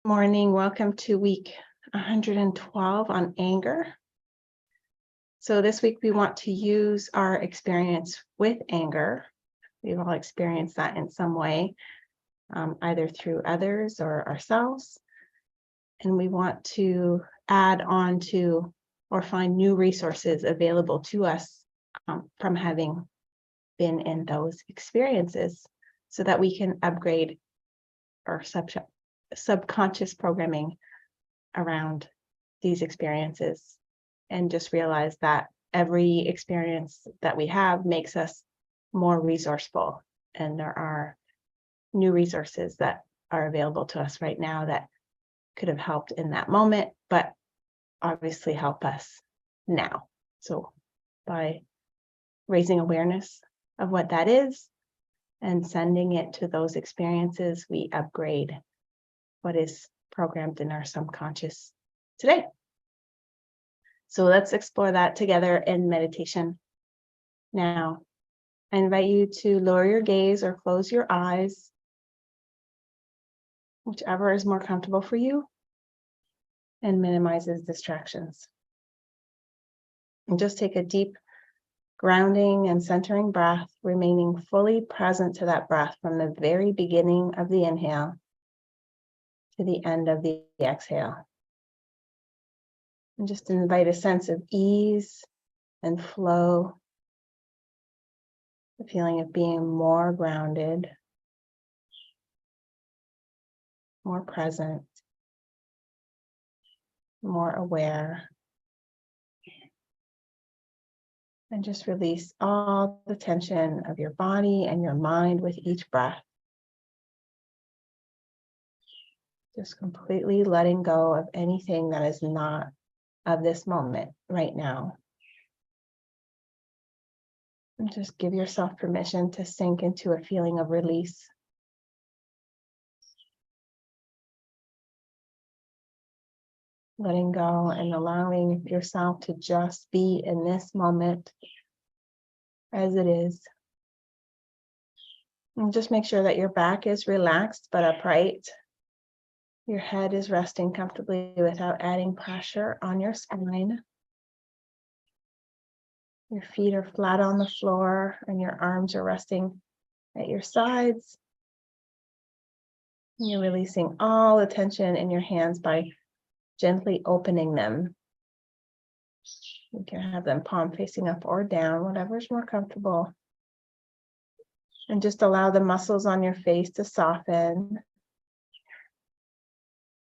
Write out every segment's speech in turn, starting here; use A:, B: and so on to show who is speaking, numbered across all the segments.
A: Morning. Welcome to week 112 on anger. So this week we want to use our experience with anger. We've all experienced that in some way, either through others or ourselves. And we want to add on to or find new resources available to us from having been in those experiences so that we can upgrade our subconscious programming around these experiences and just realize that every experience that we have makes us more resourceful. And there are new resources that are available to us right now that could have helped in that moment, but obviously help us now. So by raising awareness of what that is and sending it to those experiences, we upgrade what is programmed in our subconscious today. So let's explore that together in meditation. Now, I invite you to lower your gaze or close your eyes, whichever is more comfortable for you and minimizes distractions. And just take a deep grounding and centering breath, remaining fully present to that breath from the very beginning of the inhale to the end of the exhale. And just invite a sense of ease and flow, the feeling of being more grounded, more present, more aware. And just release all the tension of your body and your mind with each breath. Just completely letting go of anything that is not of this moment right now. And just give yourself permission to sink into a feeling of release. Letting go and allowing yourself to just be in this moment as it is. And just make sure that your back is relaxed but upright. Your head is resting comfortably without adding pressure on your spine. Your feet are flat on the floor and your arms are resting at your sides. You're releasing all the tension in your hands by gently opening them. You can have them palm facing up or down, whatever's more comfortable. And just allow the muscles on your face to soften,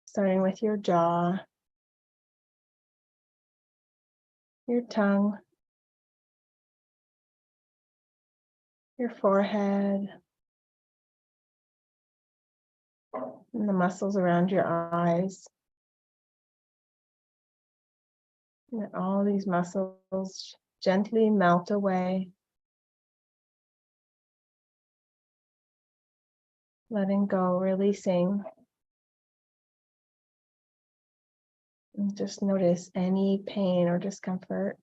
A: starting with your jaw, your tongue, your forehead, and the muscles around your eyes. And all these muscles gently melt away, letting go, releasing. And just notice any pain or discomfort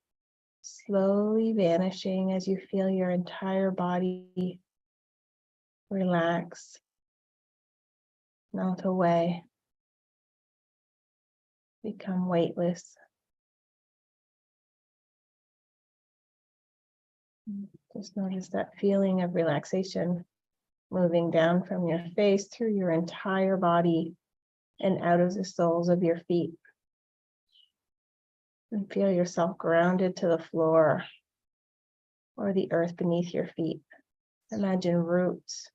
A: slowly vanishing as you feel your entire body relax, melt away, become weightless. Just notice that feeling of relaxation moving down from your face through your entire body and out of the soles of your feet. And feel yourself grounded to the floor or the earth beneath your feet. Imagine roots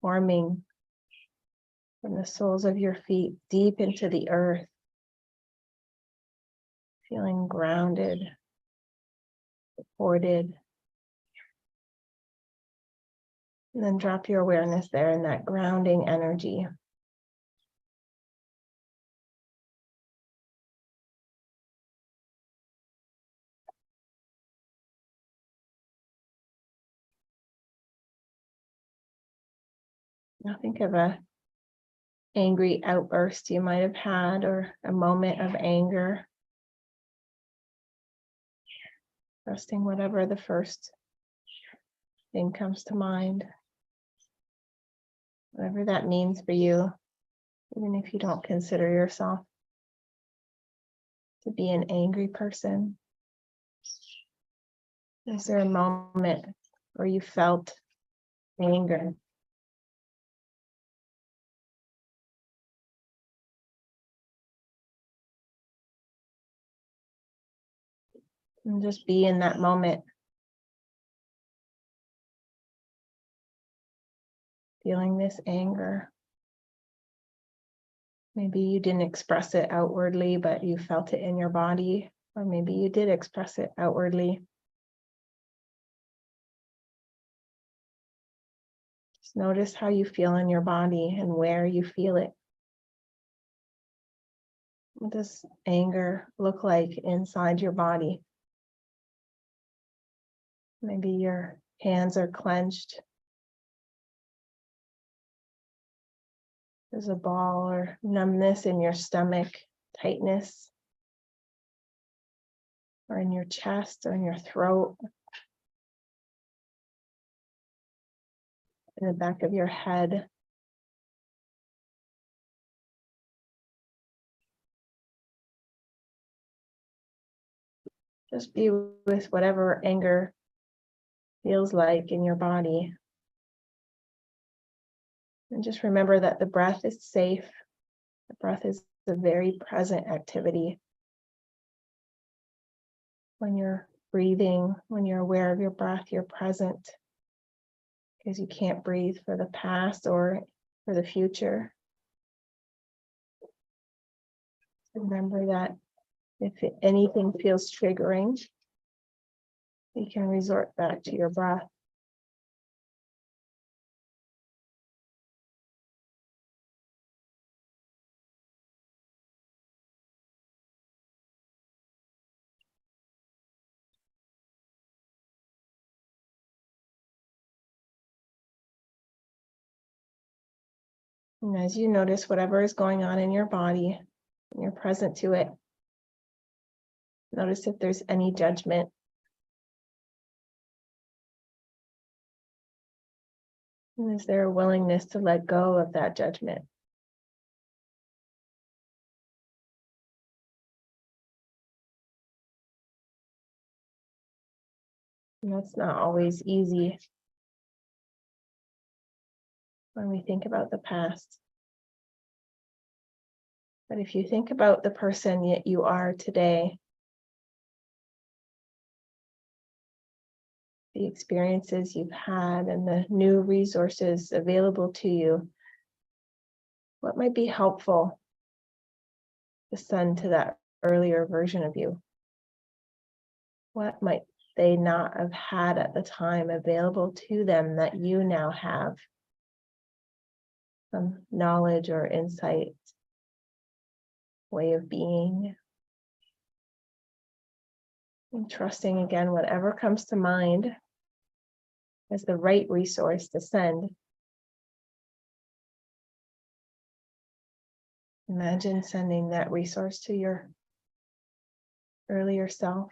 A: forming from the soles of your feet deep into the earth, feeling grounded, supported. And then drop your awareness there in that grounding energy. Now think of an angry outburst you might have had or a moment of anger. Trusting whatever the first thing comes to mind. Whatever that means for you. even if you don't consider yourself to be an angry person. Is there a moment where you felt anger? And just be in that moment, feeling this anger. Maybe you didn't express it outwardly, but you felt it in your body, or maybe you did express it outwardly. Just notice how you feel in your body and where you feel it. What does anger look like inside your body? Maybe your hands are clenched. There's a ball or numbness in your stomach, tightness, or in your chest or in your throat, in the back of your head. Just be with whatever anger feels like in your body. And just remember that the breath is safe. The breath is a very present activity. When you're breathing, when you're aware of your breath, you're present, because you can't breathe for the past or for the future. Remember that if anything feels triggering, you can resort back to your breath. And as you notice whatever is going on in your body, and you're present to it, notice if there's any judgment. And is there a willingness to let go of that judgment? And that's not always easy when we think about the past. But if you think about the person that you are today, the experiences you've had and the new resources available to you, what might be helpful to send to that earlier version of you? What might they not have had at the time available to them that you now have? Some knowledge or insight, way of being. And trusting again, whatever comes to mind as the right resource to send. Imagine sending that resource to your earlier self.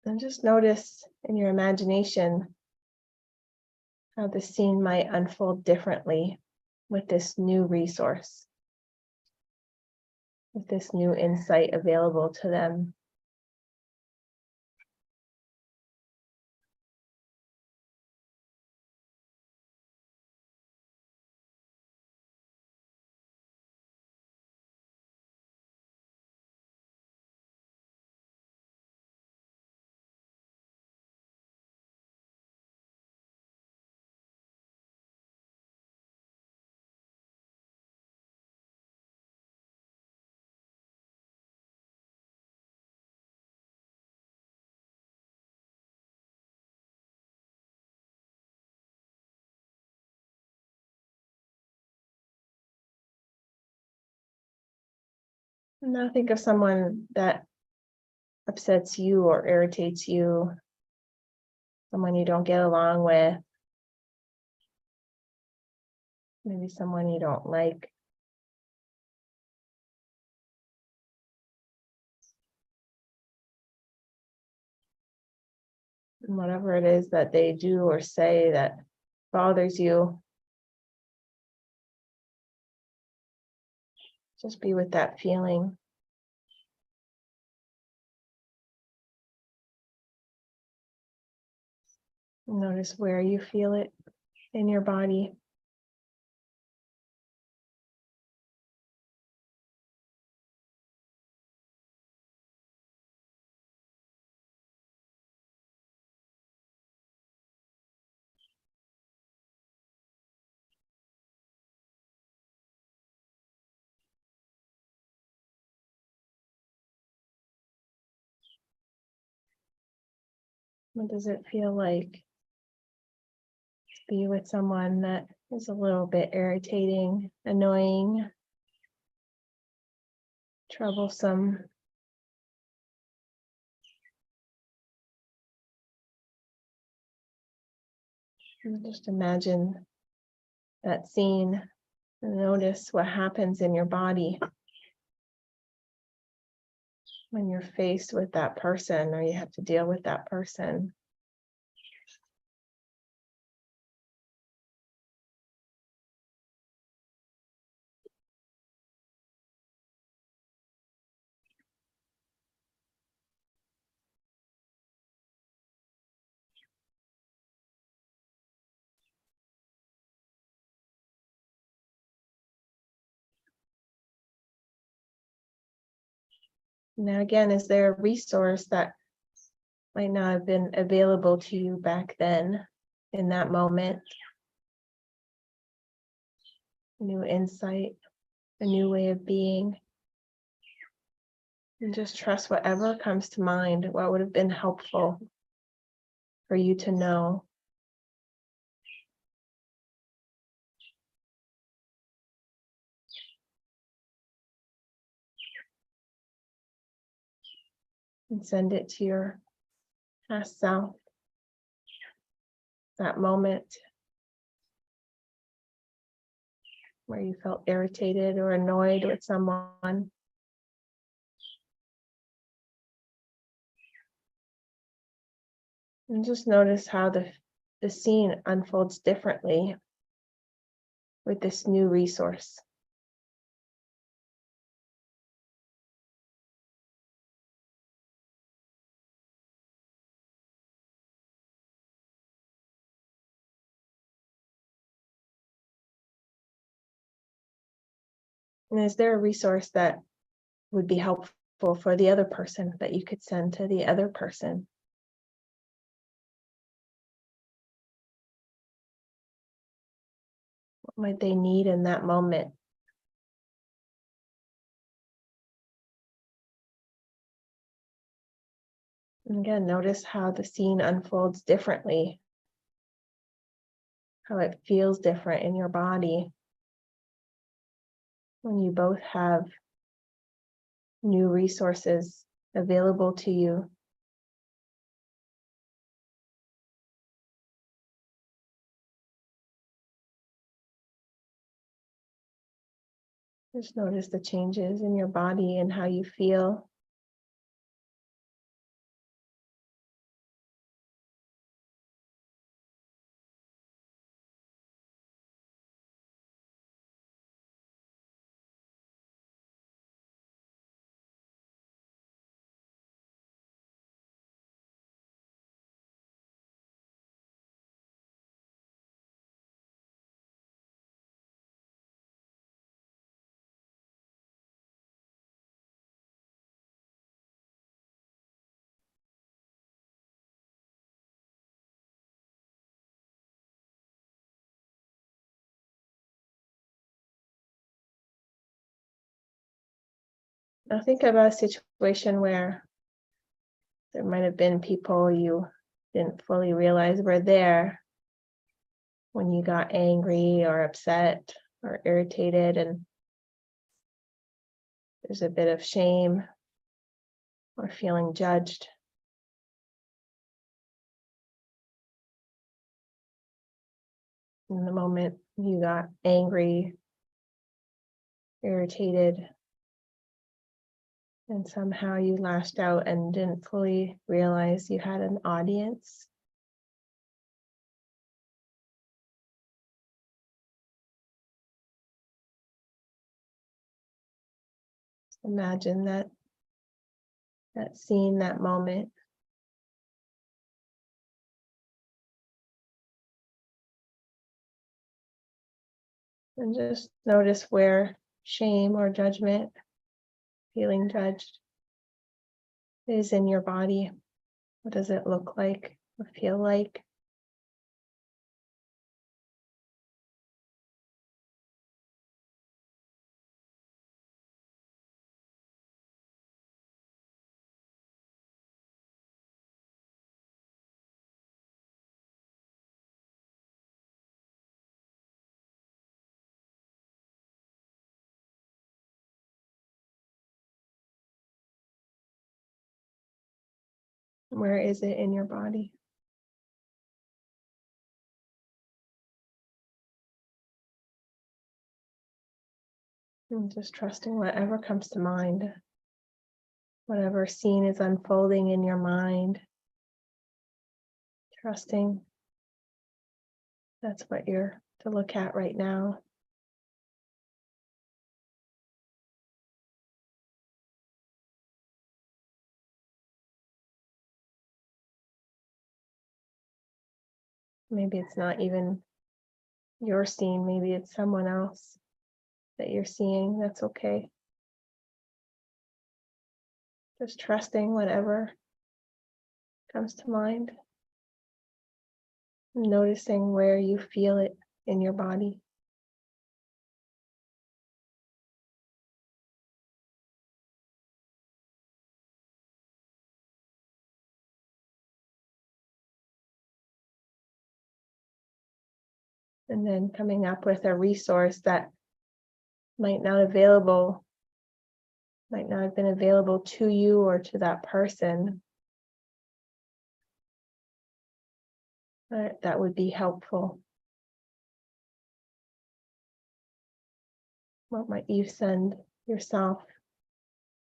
A: And just notice in your imagination how the scene might unfold differently with this new resource, with this new insight available to them. Now think of someone that upsets you or irritates you, someone you don't get along with, maybe someone you don't like. And whatever it is that they do or say that bothers you, just be with that feeling. Notice where you feel it in your body. What does it feel like to be with someone that is a little bit irritating, annoying, troublesome? And just imagine that scene and notice what happens in your body when you're faced with that person or you have to deal with that person. Now, again, is there a resource that might not have been available to you back then in that moment? New insight, a new way of being. And just trust whatever comes to mind, what would have been helpful for you to know. And send it to your past self, that moment where you felt irritated or annoyed with someone. And just notice how the scene unfolds differently with this new resource. And is there a resource that would be helpful for the other person that you could send to the other person? What might they need in that moment? And again, notice how the scene unfolds differently, how it feels different in your body when you both have new resources available to you. Just notice the changes in your body and how you feel. Now think about a situation where there might have been people you didn't fully realize were there when you got angry or upset or irritated, and there's a bit of shame or feeling judged. In the moment you got angry, irritated, and somehow you lashed out and didn't fully realize you had an audience. Imagine that scene, that moment. And just notice where shame or judgment, feeling judged, is in your body. What does it look like or feel like? Where is it in your body? And just trusting whatever comes to mind, whatever scene is unfolding in your mind, trusting that's what you're to look at right now. Maybe it's not even your scene, maybe it's someone else that you're seeing. That's okay. Just trusting whatever comes to mind. Noticing where you feel it in your body. And then coming up with a resource that might not have been available to you or to that person, but that would be helpful. What might you send yourself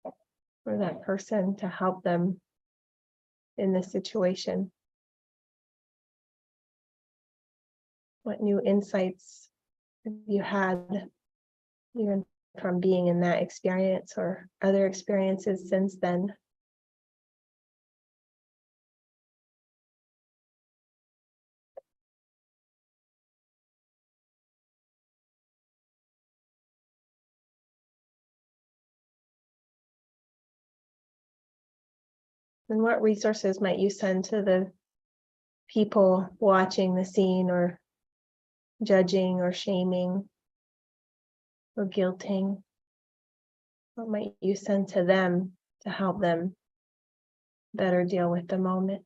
A: or that person to help them in this situation? What new insights have you had even from being in that experience or other experiences since then? And what resources might you send to the people watching the scene or judging or shaming or guilting? What might you send to them to help them better deal with the moment?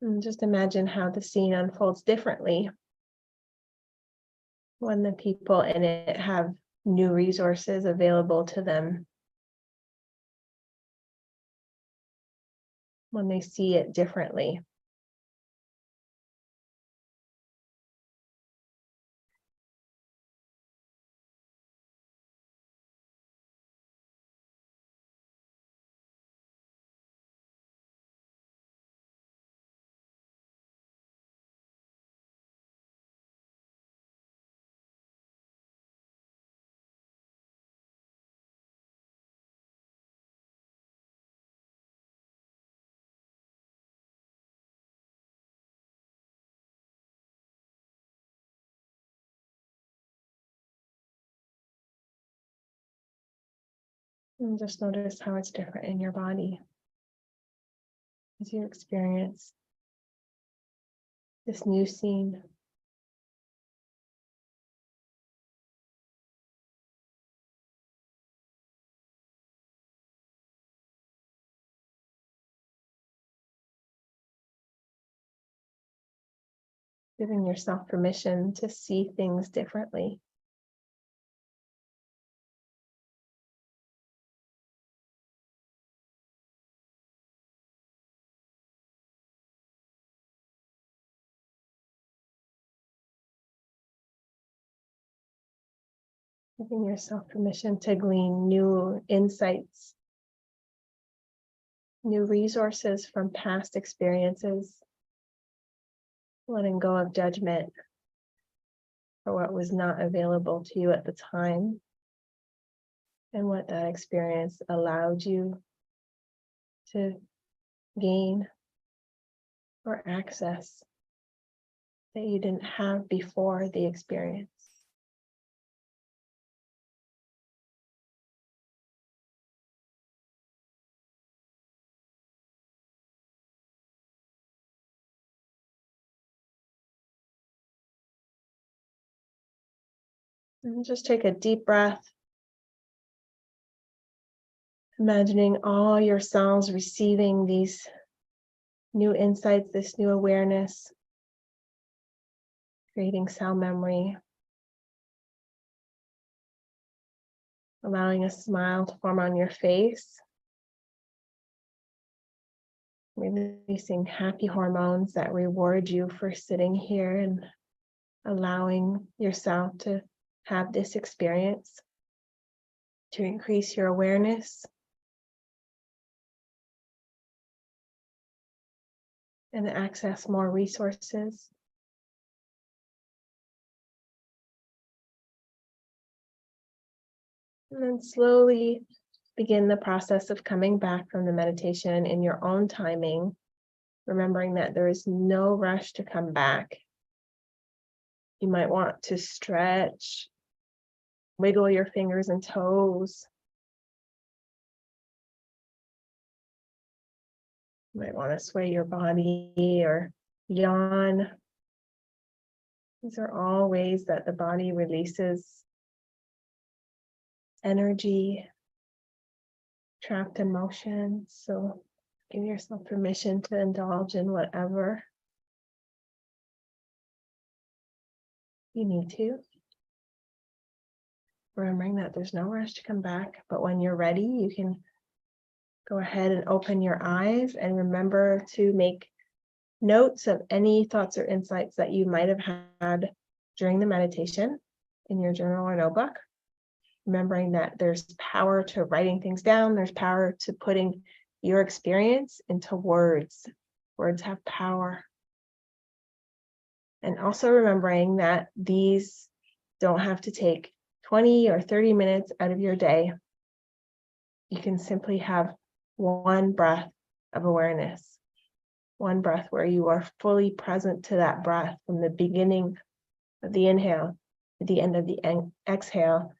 A: And just imagine how the scene unfolds differently when the people in it have new resources available to them, when they see it differently. And just notice how it's different in your body as you experience this new scene. Giving yourself permission to see things differently. Giving yourself permission to glean new insights, new resources from past experiences, letting go of judgment for what was not available to you at the time and what that experience allowed you to gain or access that you didn't have before the experience. And just take a deep breath, imagining all your cells receiving these new insights, this new awareness, creating cell memory, allowing a smile to form on your face, releasing happy hormones that reward you for sitting here and allowing yourself to have this experience, to increase your awareness and access more resources. And then slowly begin the process of coming back from the meditation in your own timing, remembering that there is no rush to come back. You might want to stretch, wiggle your fingers and toes. You might want to sway your body or yawn. These are all ways that the body releases energy, trapped emotion. So give yourself permission to indulge in whatever you need to. Remembering that there's no rush to come back, but when you're ready, you can go ahead and open your eyes and remember to make notes of any thoughts or insights that you might have had during the meditation in your journal or notebook. Remembering that there's power to writing things down, there's power to putting your experience into words. Words have power. And also remembering that these don't have to take 20 or 30 minutes out of your day. You can simply have one breath of awareness, one breath where you are fully present to that breath from the beginning of the inhale to the end of the exhale,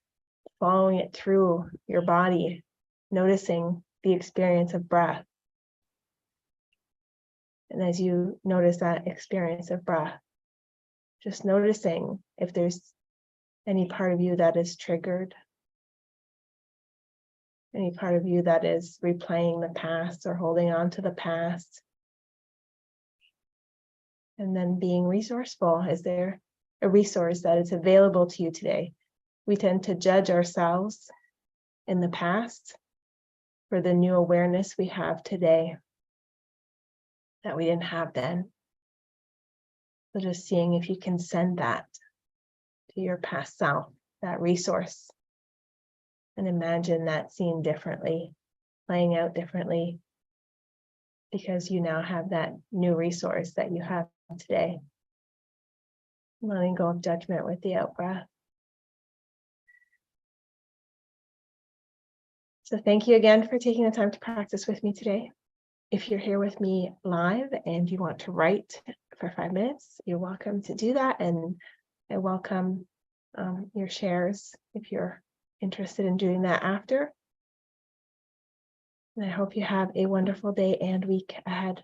A: following it through your body, noticing the experience of breath. And as you notice that experience of breath, just noticing if there's any part of you that is triggered, any part of you that is replaying the past or holding on to the past. And then being resourceful. Is there a resource that is available to you today? We tend to judge ourselves in the past for the new awareness we have today that we didn't have then. So just seeing if you can send that to your past self, that resource, and imagine that scene differently, playing out differently, because you now have that new resource that you have today. Letting go of judgment with the out breath. So thank you again for taking the time to practice with me today. If you're here with me live and you want to write for 5 minutes, you're welcome to do that. And I welcome your shares if you're interested in doing that after. And I hope you have a wonderful day and week ahead.